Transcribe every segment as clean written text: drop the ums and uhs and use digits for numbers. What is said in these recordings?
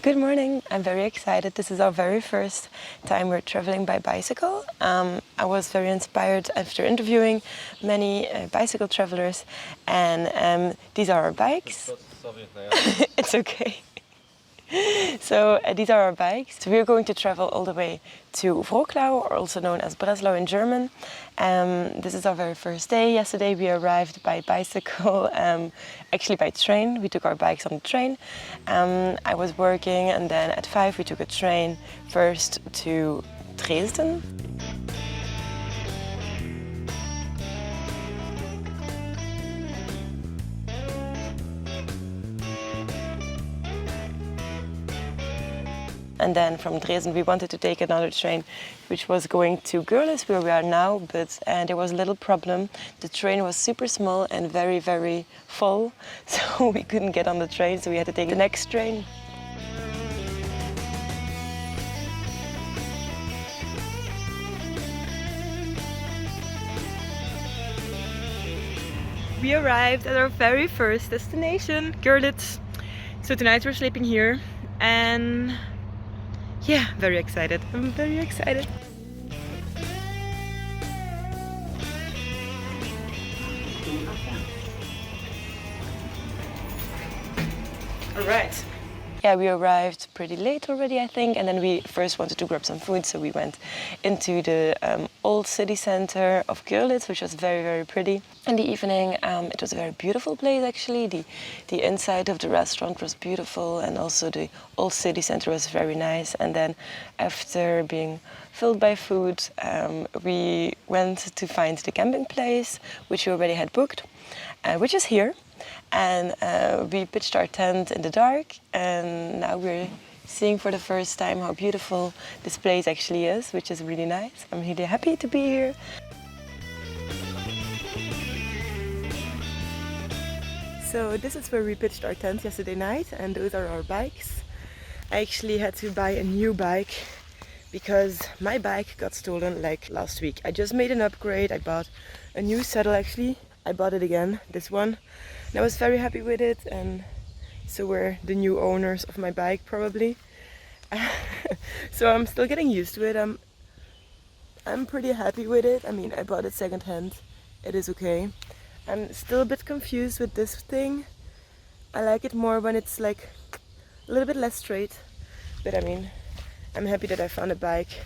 Good morning. I'm very excited. This is our very first time we're traveling by bicycle. I was very inspired after interviewing many bicycle travelers, and these are our bikes. It's okay. So these are our bikes. So we're going to travel all the way to Wrocław, or also known as Breslau in German. This is our very first day. Yesterday we arrived by bicycle, actually by train. We took our bikes on the train. I was working, and then at 5 we took a train first to Dresden. And then from Dresden we wanted to take another train which was going to Görlitz, where we are now, but there was a little problem. The train was super small and very, very full, so we couldn't get on the train, so we had to take the next train. We arrived at our very first destination, Görlitz. So tonight we're sleeping here, and yeah, very excited. I'm very excited. All right. Yeah, we arrived pretty late already, I think, and then we first wanted to grab some food, so we went into the old city center of Görlitz, which was very, very pretty. In the evening, it was a very beautiful place, actually. The inside of the restaurant was beautiful, and also the old city center was very nice. And then after being filled by food, we went to find the camping place, which we already had booked, which is here. And we pitched our tent in the dark, and now we're seeing for the first time how beautiful this place actually is, which is really nice. I'm really happy to be here. So this is where we pitched our tent yesterday night, and those are our bikes. I actually had to buy a new bike because my bike got stolen like last week. I just made an upgrade. I bought a new saddle actually. I bought it again, this one. And I was very happy with it, and so were the new owners of my bike probably. So I'm still getting used to it. I'm pretty happy with it. I mean, I bought it second hand. It is okay. I'm still a bit confused with this thing. I like it more when it's like a little bit less straight. But I mean, I'm happy that I found a bike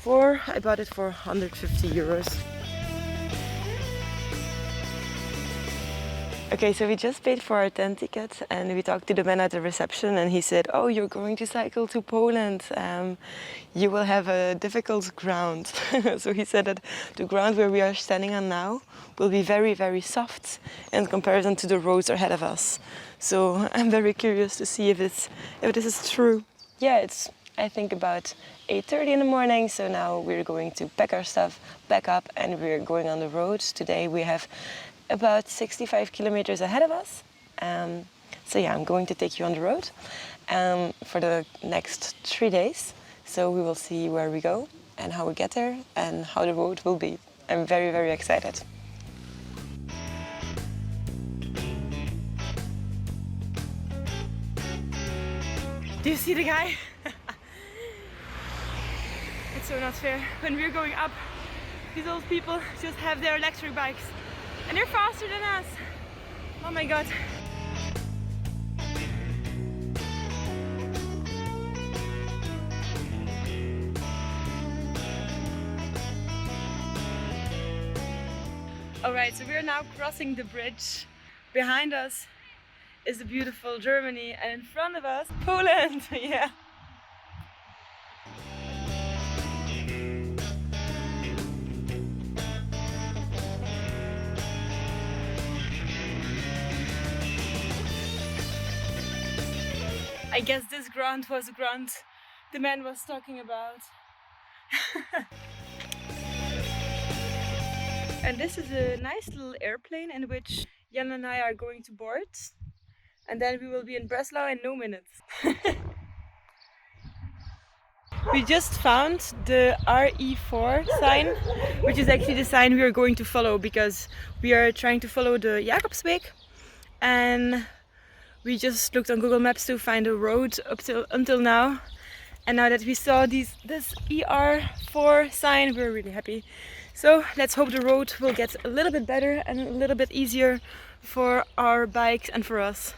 I bought it for 150 euros. Okay, so we just paid for our tent ticket, and we talked to the man at the reception, and he said, "Oh, you're going to cycle to Poland. You will have a difficult ground." So he said that the ground where we are standing on now will be very, very soft in comparison to the roads ahead of us. So I'm very curious to see if this is true. Yeah, it's I think about 8:30 in the morning, so now we're going to pack our stuff, back up, and we're going on the road. Today we have about 65 kilometers ahead of us. So yeah, I'm going to take you on the road for the next 3 days. So we will see where we go and how we get there and how the road will be. I'm very, very excited. Do you see the guy? It's so not fair. When we're going up, these old people just have their electric bikes. And they're faster than us. Oh my god. Alright, so we're now crossing the bridge. Behind us is the beautiful Germany, and in front of us, Poland. Yeah. I guess this ground was the ground the man was talking about. And this is a nice little airplane in which Jan and I are going to board. And then we will be in Breslau in no minutes. We just found the RE4 sign, which is actually the sign we are going to follow because we are trying to follow the Jakobsweg. And We just looked on Google Maps to find a road until now. And now that we saw this ER4 sign, we're really happy. So let's hope the road will get a little bit better and a little bit easier for our bikes and for us.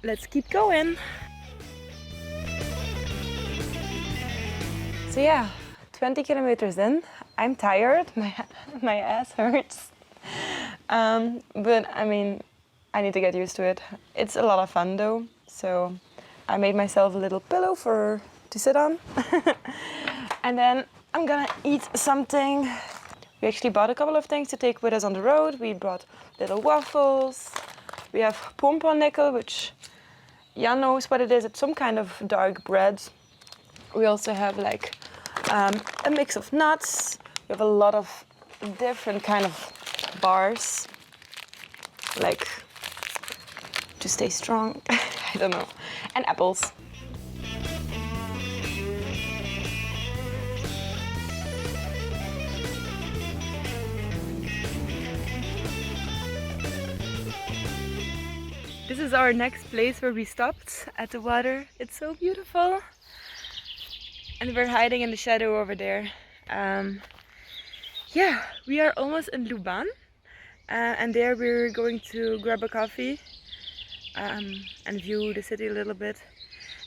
Let's keep going. So yeah, 20 kilometers in. I'm tired, my ass hurts. But I mean, I need to get used to it. It's a lot of fun though. So I made myself a little pillow to sit on. And then I'm gonna eat something. We actually bought a couple of things to take with us on the road. We brought little waffles. We have pumpernickel, which Jan knows what it is. It's some kind of dark bread. We also have like a mix of nuts. We have a lot of different kind of bars, like to stay strong. I don't know. And apples. This is our next place where we stopped at the water. It's so beautiful. And we're hiding in the shadow over there. Yeah, we are almost in Luban. And there we're going to grab a coffee and view the city a little bit.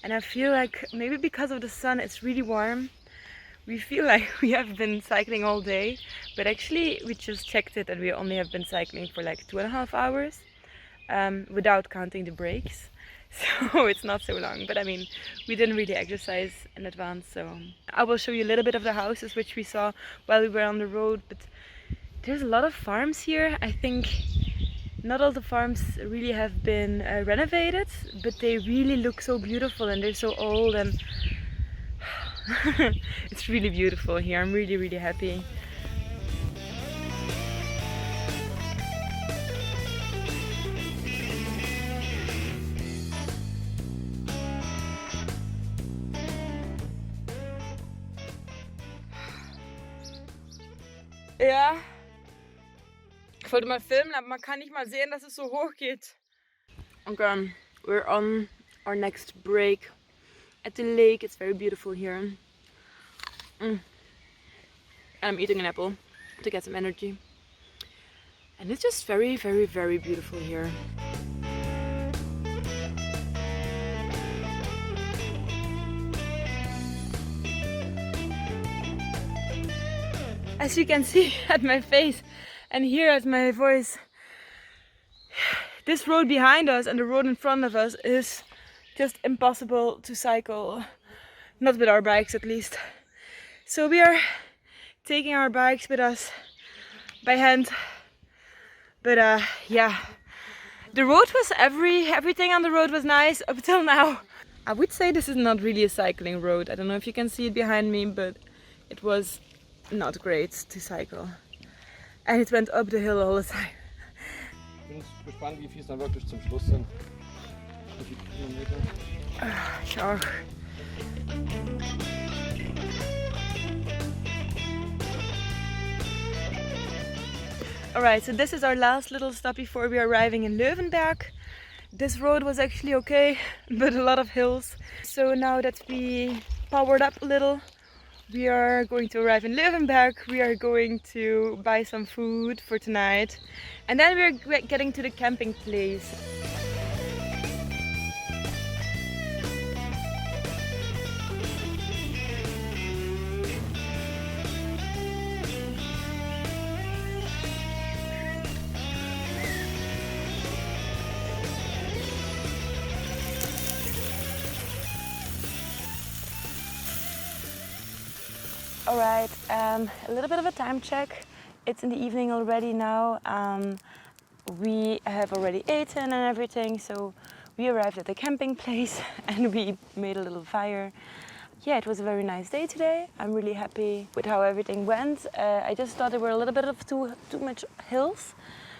And I feel like maybe because of the sun it's really warm. We feel like we have been cycling all day. But actually we just checked it and we only have been cycling for like 2.5 hours. Without counting the breaks, so it's not so long, but I mean we didn't really exercise in advance, so I will show you a little bit of the houses which we saw while we were on the road. But there's a lot of farms here. I think not all the farms really have been renovated, but they really look so beautiful and they're so old, and it's really beautiful here. I'm really happy. Ja, ich wollte mal filmen, aber man kann nicht mal sehen, dass es so hoch geht. Okay, we're on our next break at the lake. It's very beautiful here. And I'm eating an apple to get some energy. And it's just very beautiful here. As you can see at my face and hear at my voice, this road behind us and the road in front of us is just impossible to cycle, not with our bikes at least. So we are taking our bikes with us by hand. But yeah, the road was everything on the road was nice up till now. I would say this is not really a cycling road. I don't know if you can see it behind me, but it was not great to cycle. And it went up the hill all the time. Ich bin gespannt, wie viel es dann wirklich zum Schluss sind. Wie viele Kilometer? Ich auch. Alright, so this is our last little stop before we are arriving in Löwenberg. This road was actually okay, but a lot of hills. So now that we powered up a little, we are going to arrive in Löwenberg. We are going to buy some food for tonight. And then we're getting to the camping place. Alright, a little bit of a time check. It's in the evening already now. We have already eaten and everything, so we arrived at the camping place and we made a little fire. Yeah, it was a very nice day today. I'm really happy with how everything went. I just thought there were a little bit of too much hills,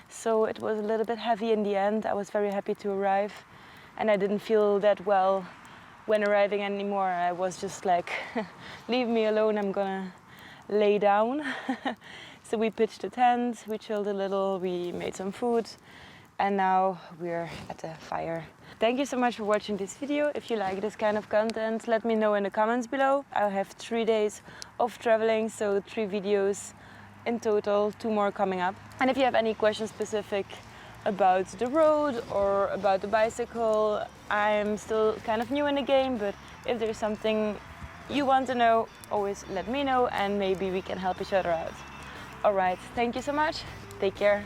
so it was a little bit heavy in the end. I was very happy to arrive and I didn't feel that well when arriving anymore. I was just like, leave me alone, I'm gonna lay down. So we pitched a tent, we chilled a little, we made some food, And now we're at the fire. Thank you so much for watching this video. If you like this kind of content, let me know in the comments below. I'll have 3 days of traveling, so 3 videos in total, 2 more coming up. And if you have any questions specific about the road or about the bicycle, I'm still kind of new in the game, but if there's something you want to know, always let me know and maybe we can help each other out. Alright, thank you so much. Take care.